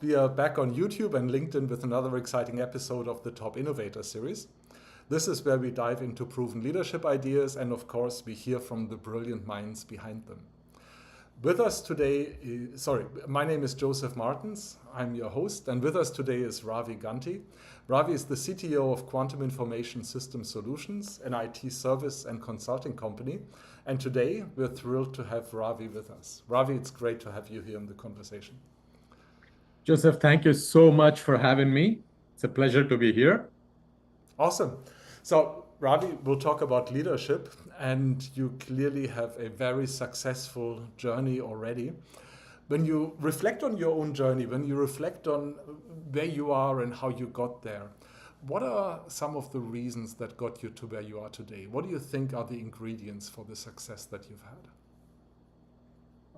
we are back on YouTube and LinkedIn with another exciting episode of the Top Innovator Series. This is where we dive into proven leadership ideas and, of course, we hear from the brilliant minds behind them. With us today, my name is Joseph Martins. I'm your host, and with us today is Ravi Ganti. Ravi is the CTO of Quantum Information System Solutions, an IT service and consulting company. And today, we're thrilled to have Ravi with us. Ravi, it's great to have you here in the conversation. Joseph, thank you so much for having me. It's a pleasure to be here. Awesome. So, Ravi, we'll talk about leadership, and you clearly have a very successful journey already. When you reflect on your own journey, when you reflect on where you are and how you got there, what are some of the reasons that got you to where you are today? What do you think are the ingredients for the success that you've had?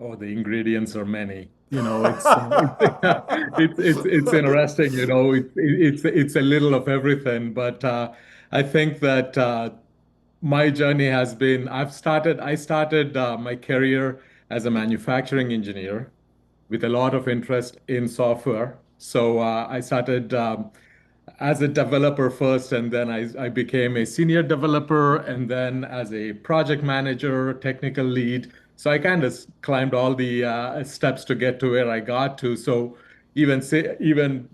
Oh, the ingredients are many. It's interesting. It's a little of everything. But I think that my journey has been. I started my career as a manufacturing engineer with a lot of interest in software. So I started as a developer first, and then I became a senior developer, and then as a project manager, technical lead. So I kind of climbed all the steps to get to where I got to. So even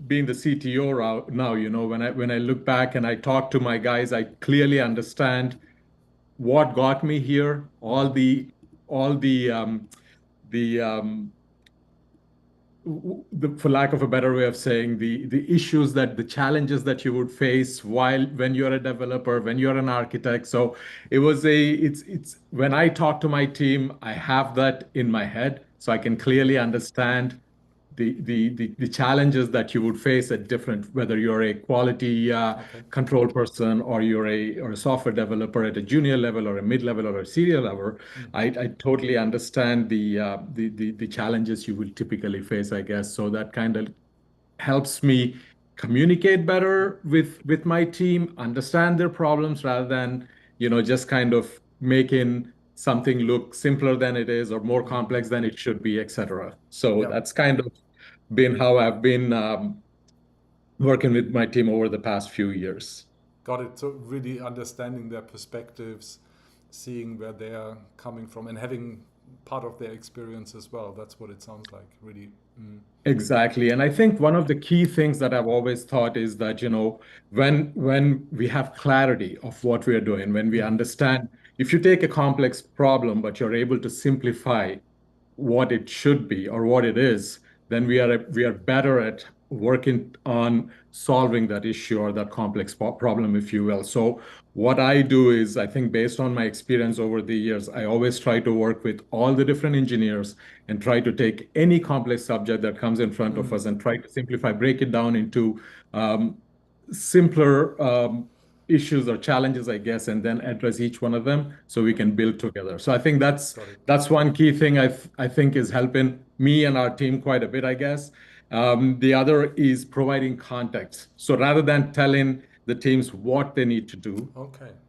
being the CTO now, when I look back and I talk to my guys, I clearly understand what got me here, all the for lack of a better way of saying, the issues, the challenges that you would face when you're a developer, when you're an architect. So it's when I talk to my team, I have that in my head, so I can clearly understand the challenges that you would face at different, whether you're a quality control person or you're a software developer at a junior level or a mid level or a senior level. I totally understand the challenges you will typically face, I guess. So that kind of helps me communicate better with my team, understand their problems rather than just kind of making something look simpler than it is or more complex than it should be, etc. So Yeah. that's kind of been how I've been working with my team over the past few years. Got it. So really understanding their perspectives, seeing where they're coming from, and having part of their experience as well. That's what it sounds like, really. Exactly. And I think one of the key things that I've always thought is that, when we have clarity of what we are doing, when we understand, if you take a complex problem, but you're able to simplify what it should be or what it is, then we are better at working on solving that issue or that complex problem, if you will. So what I do is, I think based on my experience over the years, I always try to work with all the different engineers and try to take any complex subject that comes in front of us and try to simplify, break it down into simpler issues or challenges, I guess, and then address each one of them so we can build together. So I think that's one key thing I think is helping me and our team quite a bit, I guess. The other is providing context. So rather than telling the teams what they need to do,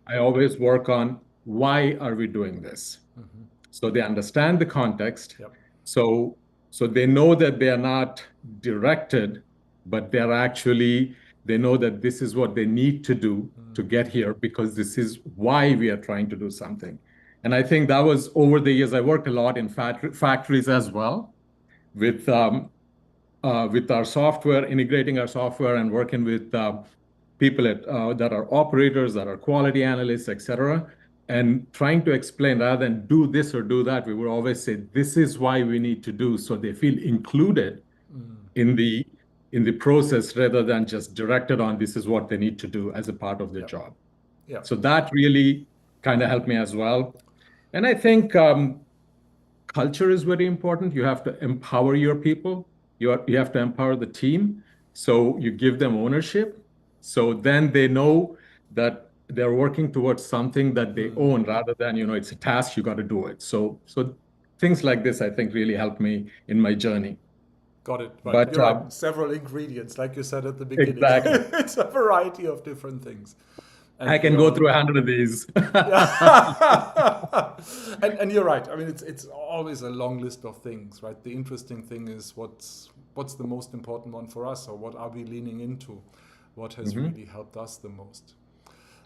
I always work on why are we doing this? So they understand the context. Yep. So they know that they are not directed, but they know that this is what they need to do to get here because this is why we are trying to do something. And I think that was over the years, I worked a lot in factories as well with our software, integrating our software and working with people that are operators, that are quality analysts, et cetera, and trying to explain rather than do this or do that, we would always say, this is why we need to do, so they feel included in the process rather than just directed on this is what they need to do as a part of their job. Yeah. So that really kind of helped me as well. And I think culture is very important. You have to empower your people. You have to empower the team. So you give them ownership. So then they know that they're working towards something that they own rather than, it's a task, you got to do it. So things like this, I think, really helped me in my journey. Got it. Right. But You're right. Several ingredients, like you said at the beginning. Exactly. It's a variety of different things. I And can we go all, through 100 of these. yeah. And you're right. I mean, it's always a long list of things, right? The interesting thing is what's the most important one for us, or what are we leaning into? What has Mhm. really helped us the most?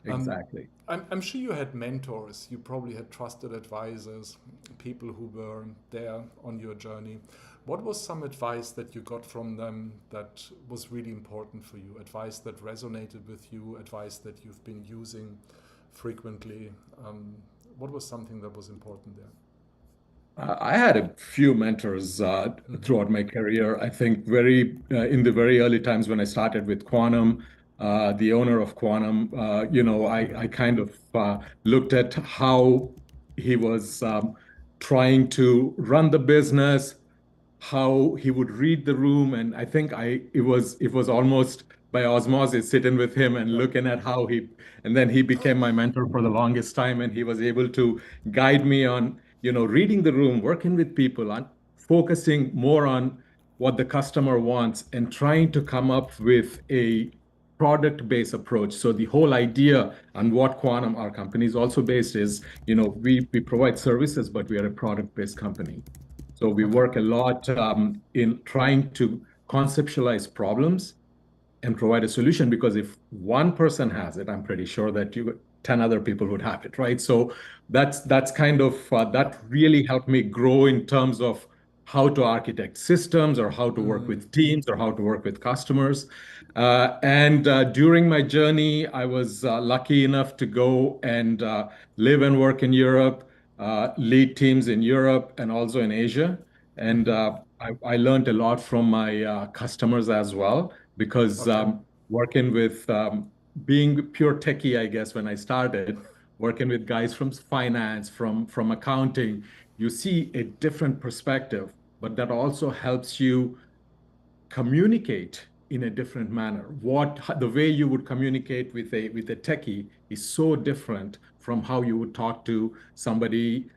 Um, Exactly. I'm sure you had mentors. You probably had trusted advisors, people who were there on your journey. What was some advice that you got from them that was really important for you? Advice that resonated with you, advice that you've been using frequently? Um, what was something that was important there? I had a few mentors Mm-hmm. throughout my career. I think very in the very early times when I started with Quantum, the owner of Quantum, I kind of looked at how he was trying to run the business, how he would read the room, and I think I it was almost by osmosis sitting with him and Yep. looking at how he, and then he became my mentor for the longest time, and he was able to guide me on, reading the room, working with people, on focusing more on what the customer wants and trying to come up with a product-based approach. So the whole idea on what Quantum, our company, is also based is, we provide services, but we are a product-based company. So we Okay. work a lot in trying to conceptualize problems and provide a solution, because if one person has it, I'm pretty sure that 10 other people would have it, right? So that's kind of that Yep. really helped me grow in terms of how to architect systems, or how to work Mm. with teams, or how to work with customers. And during my journey, I was lucky enough to go and live and work in Europe, lead teams in Europe and also in Asia. And Mm-hmm. I learned a lot from my customers as well, because Okay. working with being pure techie, I guess, when I started working with guys from finance, from accounting, you see a different perspective, but that also helps you communicate in a different manner. What the way you would communicate with a techie is so different from how you would talk to somebody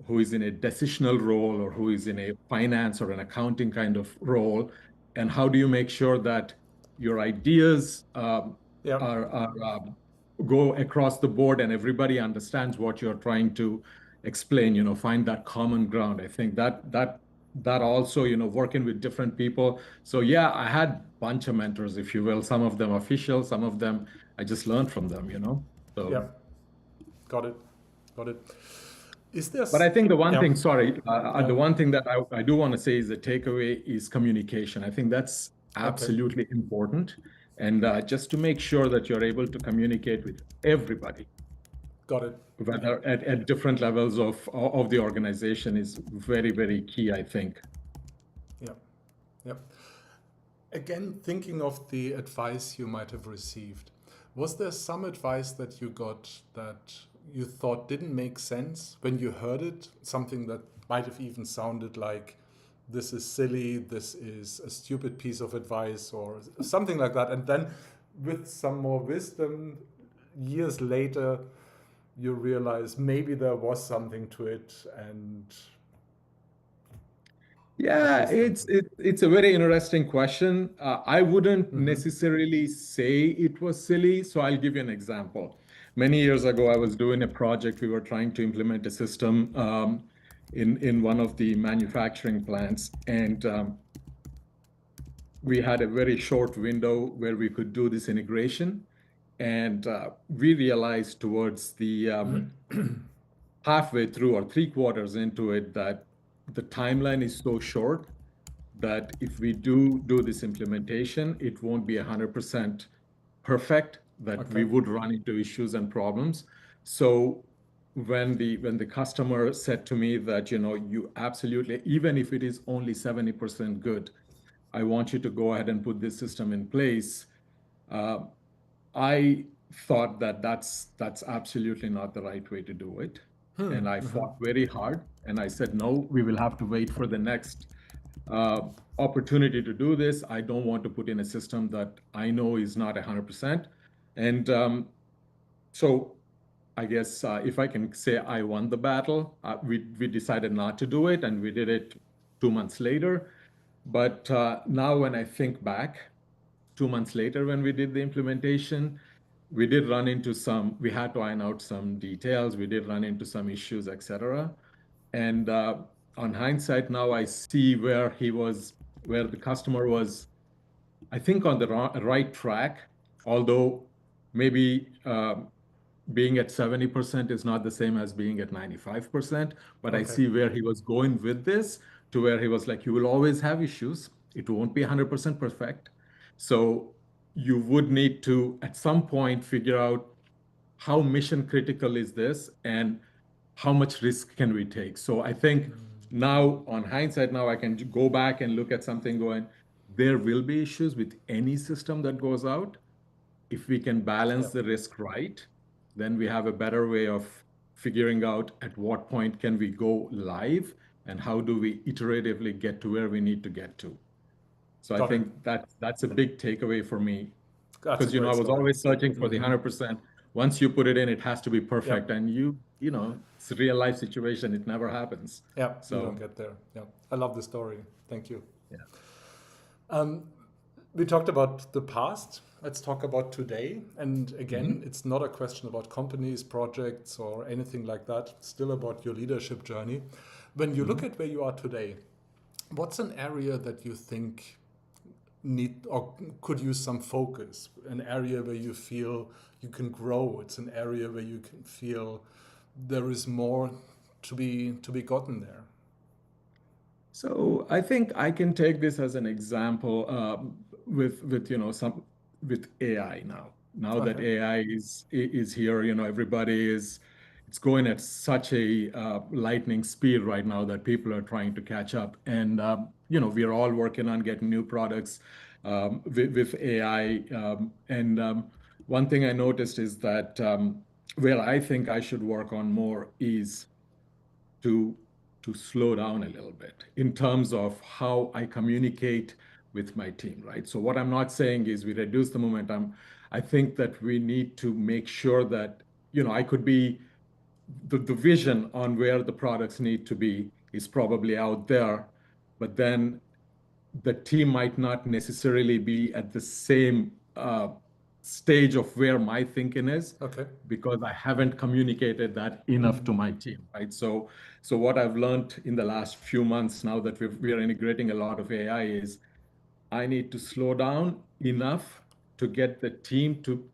who is in a decisional role, or who is in a finance or an accounting kind of role. And how do you make sure that your ideas Yep. are go across the board and everybody understands what you're trying to explain, find that common ground. I think that also, working with different people. So yeah, I had bunch of mentors, if you will, some of them official, some of them I just learned from them. So, Yep. Got it. Got it. Is but this? I think the one Yeah. thing, sorry, Yeah. the one thing that I do want to say is the takeaway is communication. I think that's Okay. absolutely important. And just to make sure that you're able to communicate with everybody, Got it. whether at different levels of the organization, is very, very key, I think. Yeah. Yeah. Again, thinking of the advice you might have received, was there some advice that you got that you thought didn't make sense when you heard it? Something that might have even sounded like this is silly, this is a stupid piece of advice, or something like that. And then, with some more wisdom, years later, you realize maybe there was something to it, and at Yeah, least something. it's a very interesting question. I wouldn't Mm-hmm. necessarily say it was silly, so I'll give you an example. Many years ago, I was doing a project. We were trying to implement a system in one of the manufacturing plants, and we had a very short window where we could do this integration. And we realized towards the halfway through or three quarters into it that the timeline is so short that if we do this implementation, it won't be 100% perfect, that Okay. we would run into issues and problems. So when the customer said to me that, you absolutely, even if it is only 70% good, I want you to go ahead and put this system in place. Uh, I thought that that's absolutely not the right way to do it. And I Mm-hmm. fought very hard. And I said, no, we will have to wait for the next uh, opportunity to do this. I don't want to put in a system that I know is not 100%. And so I guess if I can say I won the battle, we decided not to do it, and we did it 2 months later. But now when I think back, 2 months later when we did the implementation, we did run into some, we had to iron out some details. We did run into some issues, etc. And on hindsight, now I see where he was, where the customer was, I think, on the right track, although maybe being at 70% is not the same as being at 95%. But I Okay. see where he was going with this, to where he was like, you will always have issues. It won't be 100% perfect. So you would need to, at some point, figure out how mission critical is this and how much risk can we take. So I think now, on hindsight, now I can go back and look at something going, there will be issues with any system that goes out. If we can Yeah. balance the risk right, then we have a better way of figuring out at what point can we go live and how do we iteratively get to where we need to get to. So I Got it. think that's a big takeaway for me, That's a because I great was story. always searching for the 100%. Once you put it in, it has to be Yeah. perfect, and it's a real life situation. It never happens. Yeah. You don't So get there. Yeah. I love the story. Thank you. yeah. Um, we talked about the past. Let's talk about today. And again, Mhm. it's not a question about companies, projects, or anything like that. It's still about your leadership journey. When you look Mhm. at where you are today, what's an area that you think need or could use some focus? An area where you feel you can grow. It's an area where you can feel there is more to be gotten there. So I think I can take this as an example with some with AI now. Now that Okay. AI is here, everybody is it's going at such a lightning speed right now that people are trying to catch up, and we are all working on getting new products with AI. And one thing I noticed is that where I think I should work on more is to slow down a little bit in terms of how I communicate with my team, right? So what I'm not saying is we reduce the momentum. I think that we need to make sure that, I could be the vision on where the products need to be is probably out there, but then the team might not necessarily be at the same stage of where my thinking is, Okay. because I haven't communicated that enough to my team, right? So what I've learned in the last few months, now that we are integrating a lot of AI, is I need to slow down enough to get the team to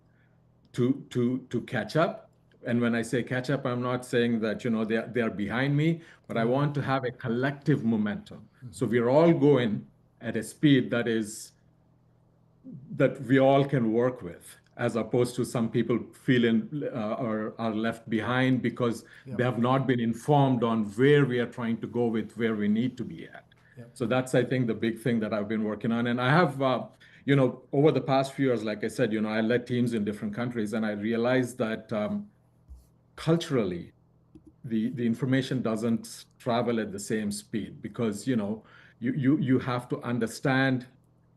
catch up. And when I say catch up, I'm not saying that they are behind me, but I want to have a collective momentum. So we're all going at a speed that we all can work with, as opposed to some people feeling or are left behind because Yeah. they have not been informed on where we are trying to go with where we need to be at. Yeah. So that's, I think, the big thing that I've been working on. And I have, over the past few years, like I said, I led teams in different countries, and I realized that culturally, the information doesn't travel at the same speed, because you have to understand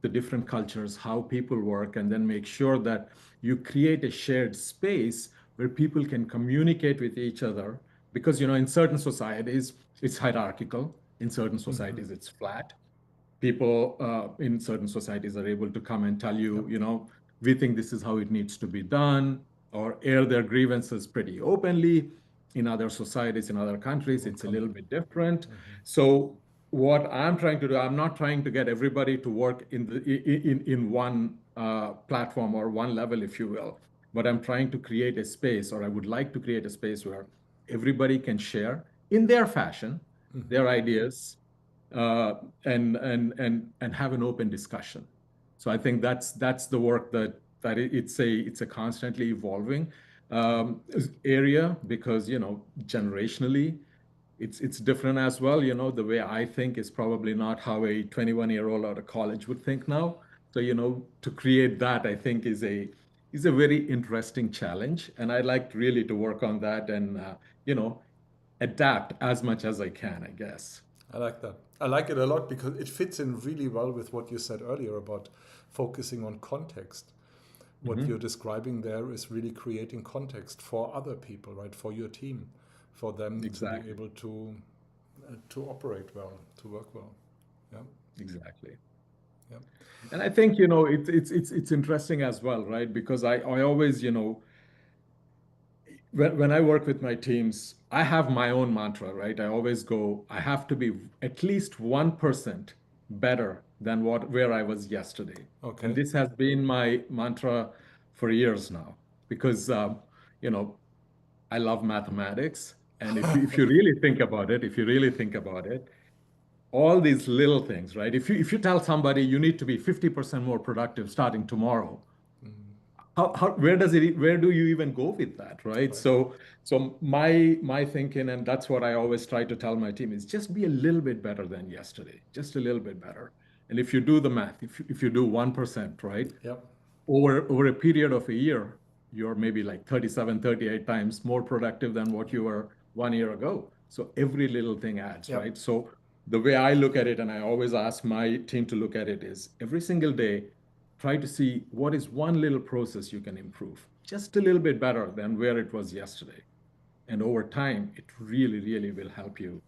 the different cultures, how people work, and then make sure that you create a shared space where people can communicate with each other, because in certain societies it's hierarchical, in certain societies it's flat. People in certain societies are able to come and tell Yep. you, we think this is how it needs to be done, or air their grievances pretty openly. In other societies, in other They countries, won't it's a come. little bit different. So what I'm trying to do, I'm not trying to get everybody to work in one platform or one level, if you will, but I'm trying to create a space, or I would like to create a space where everybody can share in their fashion their ideas, uh, and have an open discussion. So I think that's the work it's a constantly evolving area, because generationally it's different as well. The way I think is probably not how a 21-year-old out of college would think now. So to create that, I think is a very interesting challenge, and I'd like really to work on that and you know adapt as much as I can, I guess. I like that. I like it a lot because it fits in really well with what you said earlier about focusing on context. What you're Mhm. describing there is really creating context for other people, right? For your team, for them to be Exactly. able to operate well, to work well. Yeah. Exactly. Yeah. And I think, it's interesting as well, right? Because I always, when I work with my teams, I have my own mantra, right? I always go, I have to be at least 1% better than where I was yesterday. And Okay. this has been my mantra for years now because, you know, I love mathematics. And if you really think about it, if you really think about it, all these little things, right? If you tell somebody you need to be 50% more productive starting tomorrow, where do you even go with that, right? Right. So my thinking, and that's what I always try to tell my team, is just be a little bit better than yesterday, just a little bit better. And if you do the math, if you do 1%, right, Yep. over a period of a year, you're maybe like 37, 38 times more productive than what you were 1 year ago. So every little thing adds, Yep. right? So the way I look at it, and I always ask my team to look at it, is every single day, try to see what is one little process you can improve, just a little bit better than where it was yesterday. And over time, it really, really will help you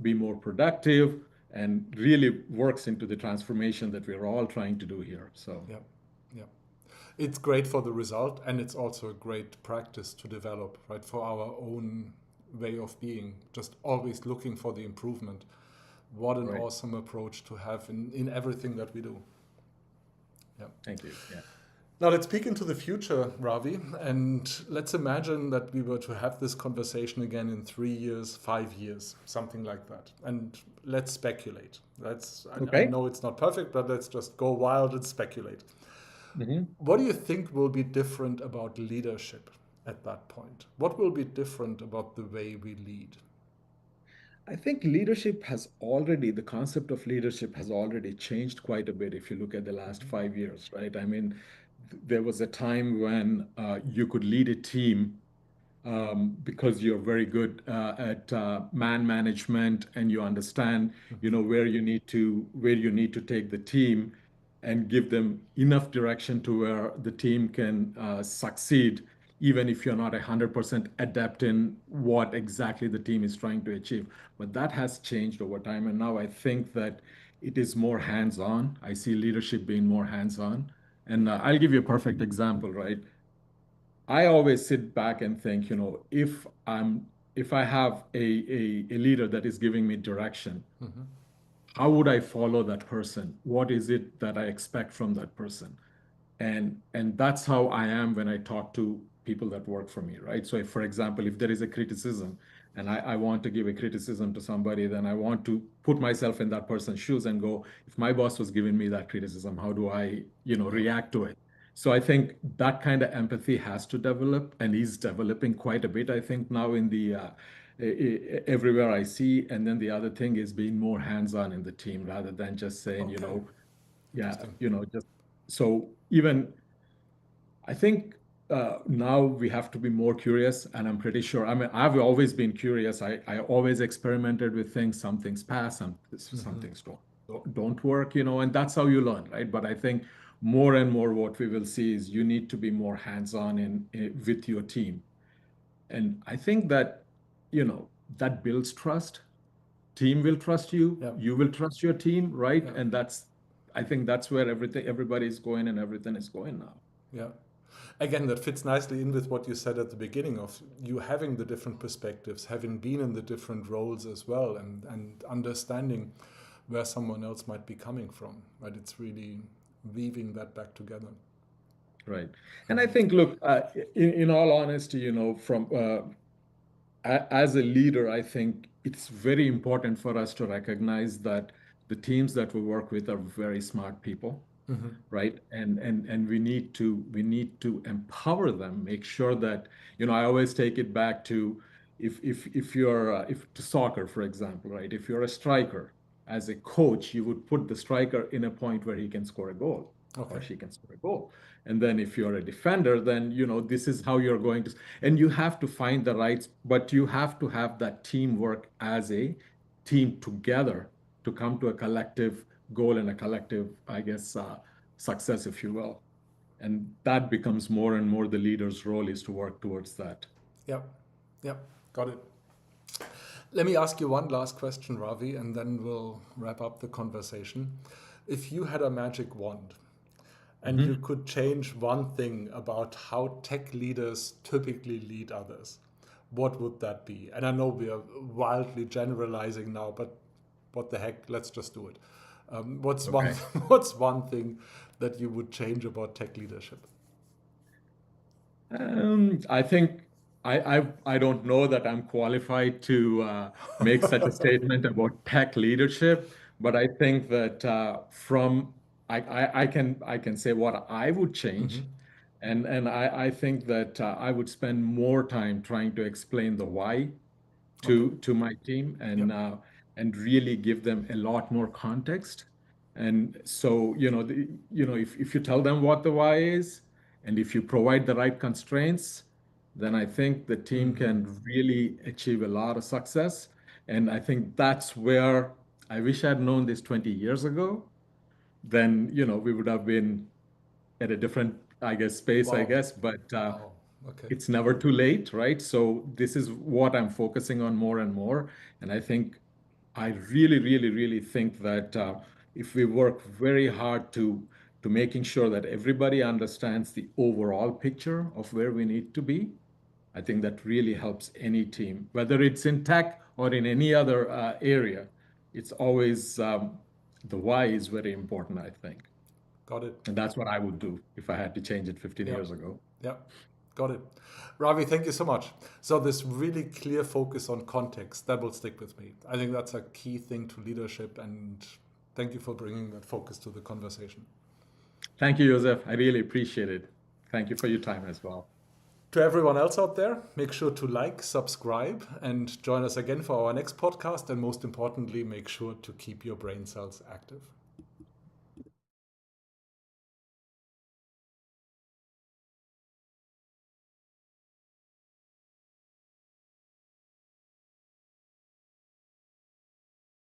be more productive and really works into the transformation that we're all trying to do here. So, Yep. Yep. It's great for the result, and it's also a great practice to develop, right, for our own way of being, just always looking for the improvement. What an right. awesome approach to have in everything that we do. Yeah. Thank you. Yeah. Now let's peek into the future, Ravi, and let's imagine that we were to have this conversation again in 3 years, 5 years, something like that. And let's speculate. I Okay. know it's not perfect, but let's just go wild and speculate. Mhm. What do you think will be different about leadership at that point? What will be different about the way we lead? I think the concept of leadership has already changed quite a bit if you look at the last Mhm. 5 years, right? I mean, there was a time when you could lead a team because you're very good at man management and you understand, Mhm. where you need to take the team and give them enough direction to where the team can succeed, even if you're not 100% adept in what exactly the team is trying to achieve. But that has changed over time, and now I think that it is more hands-on. I see leadership being more hands-on, and I'll give you a perfect example, right? I always sit back and think, if I have a leader that is giving me direction, Mhm. how would I follow that person? What is it that I expect from that person? And that's how I am when I talk to people that work for me, right? So if, for example, if there is a criticism and I want to give a criticism to somebody, then I want to put myself in that person's shoes and go, if my boss was giving me that criticism, how do I, Yep. react to it? So I think that kind of empathy has to develop and is developing quite a bit, I think, now in the everywhere I see. And then the other thing is being more hands-on in the team rather than just saying, Okay. yeah, Interesting. just so even I think now we have to be more curious, and I'm pretty sure. I mean, I've always been curious. I always experimented with things. Some things pass, some Mhm. things don't work, and that's how you learn, right? But I think more and more what we will see is you need to be more hands-on with your team, and I think that that builds trust. Team will trust you. Yep. You will trust your team, right? Yep. And I think that's where everybody's going, and everything is going now. Yeah. Again, that fits nicely in with what you said at the beginning of you having the different perspectives, having been in the different roles as well, and understanding where someone else might be coming from. Right? It's really weaving that back together. Right. And I Um, think, look, in all honesty, as a leader, I think it's very important for us to recognize that the teams that we work with are very smart people, mhm. right? And we need to empower them, make sure that, I always take it back to if you're if to soccer, for example, right? If you're a striker, as a coach, you would put the striker in a point where he can score a goal or Okay. she can score a goal. And then if you're a defender, then this is how you're going to, and you have to find the rights, but you have to have that teamwork as a team together to come to a collective goal and a collective, I guess, success, if you will. And that becomes more and more the leader's role is to work towards that. Yep. Yep. Got it. Let me ask you one last question, Ravi, and then we'll wrap up the conversation. If you had a magic wand and you Mhm. could change one thing about how tech leaders typically lead others, what would that be? And I know we are wildly generalizing now, but what the heck? Let's just do it. What's one Okay. What's one thing that you would change about tech leadership? I think I don't know that I'm qualified to make such a statement about tech leadership, but I think that I can say what I would change, and I think that I would spend more time trying to explain the why Okay. to my team Yep. and really give them a lot more context. And so, if you tell them what the why is, and if you provide the right constraints, then I think the team can really achieve a lot of success. And I think that's where I wish I'd known this 20 years ago. Then, we would have been at a different, I guess, space, I Wow. guess. But Wow. Okay. it's never too late, right? So this is what I'm focusing on more and more. And I think I really, really, really think that if we work very hard to making sure that everybody understands the overall picture of where we need to be, I think that really helps any team, whether it's in tech or in any other area. It's always the why is very important, I think. Got it. And that's what I would do if I had to change it 15 Yeah. years ago. Yeah. Got it. Ravi, thank you so much. So this really clear focus on context, that will stick with me. I think that's a key thing to leadership, and thank you for bringing that focus to the conversation. Thank you, Joseph. I really appreciate it. Thank you for your time as well. To everyone else out there, make sure to like, subscribe, and join us again for our next podcast. And most importantly, make sure to keep your brain cells active.